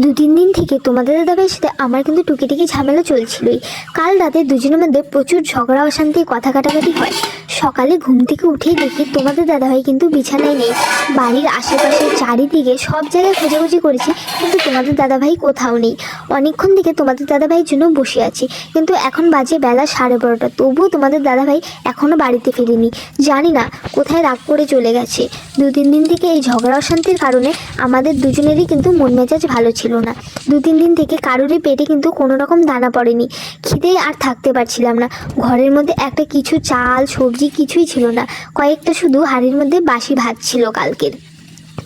দু-তিন দিন থেকে তোমাদের দাদাভাইয়ের সাথে আমার কিন্তু টুকিটাকি ঝামেলা চলছিলই। কাল রাতে দুজনের মধ্যে প্রচুর ঝগড়া অশান্তি কথা কাটাকাটি হয়। সকালে ঘুম থেকে উঠেই দেখি তোমাদের দাদাভাই কিন্তু বিছানায় নেই। বাড়ির আশেপাশে চারিদিকে সব জায়গায় খোঁজাখুঁজি করেছি, কিন্তু তোমাদের দাদাভাই কোথাও নেই। অনেকক্ষণ থেকে তোমাদের দাদাভাইয়ের জন্য বসে আছি, কিন্তু এখন বাজে বেলা 12:30, তবুও তোমাদের দাদাভাই এখনও বাড়িতে ফেরেনি। জানি না কোথায় রাগ করে চলে গেছে। 2-3 দিন থেকে এই ঝগড়া অশান্তির কারণে আমাদের দুজনেরই কিন্তু মন মেজাজ ভালো ছিল না। 2-3 দিন থেকে কারোরই পেটে কিন্তু কোনো রকম দানা পড়েনি। খিদে আর থাকতে পারছিলাম না। ঘরের মধ্যে একটা কিছু চাল সবজি কিছুই ছিল না। কয়েকটা শুধু হাঁড়ির মধ্যে বাসি ভাত ছিল কালকের।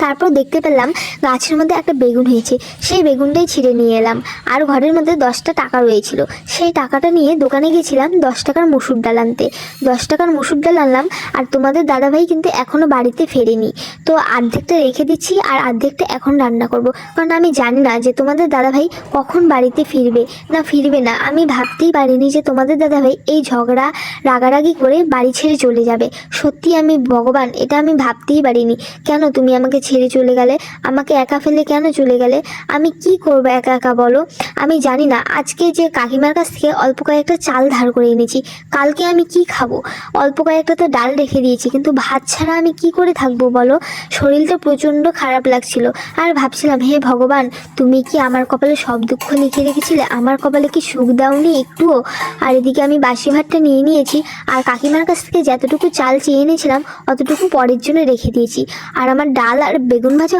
তারপর দেখতে পেলাম গাছের মধ্যে একটা বেগুন হয়েছে, সেই বেগুনটাই ছিঁড়ে নিয়ে এলাম। আর ঘরের মধ্যে 10টা টাকা রয়েছিল, সেই টাকাটা নিয়ে দোকানে গেছিলাম 10 টাকার মুসুর ডাল আনতে। 10 টাকার মুসুর ডাল আনলাম, আর তোমাদের দাদাভাই কিন্তু এখনও বাড়িতে ফেরেনি। তো অর্ধেকটা রেখে দিচ্ছি আর অর্ধেকটা এখন রান্না করব, কারণ আমি জানি না যে তোমাদের দাদাভাই কখন বাড়িতে ফিরবে না ফিরবে না। আমি ভাবতেই পারিনি যে তোমাদের দাদাভাই এই ঝগড়া রাগারাগি করে বাড়ি ছেড়ে চলে যাবে। সত্যি আমি ভগবান, এটা আমি ভাবতেই পারিনি। কেন তুমি আমাকে ছেড়ে চলে গেলে? আমাকে একা ফেলে কেন চলে গেলে? আমি কি করবো একা একা বলো? আমি জানি না। আজকে যে কাকিমার কাছ থেকে অল্প কয়েকটা চাল ধার করে এনেছি, কালকে আমি কি খাবো? অল্প কয়েকটা তো ডাল রেখে দিয়েছি, কিন্তু ভাত ছাড়া আমি কি করে থাকবো বলো? শরীরটা প্রচণ্ড খারাপ লাগছিল। আর ভাবছিলাম, হে ভগবান, তুমি কি আমার কপালে সব দুঃখ লিখে রেখেছিলে? আমার কপালে কি সুখ দাওনি একটুও? আর এদিকে আমি বাসি ভাতটা নিয়ে নিয়েছি, আর কাকিমার কাছ থেকে যতটুকু চাল চেয়ে এনেছিলাম অতটুকু পরের জন্য রেখে দিয়েছি। আর আমার ডাল আর বেগুন ভাজা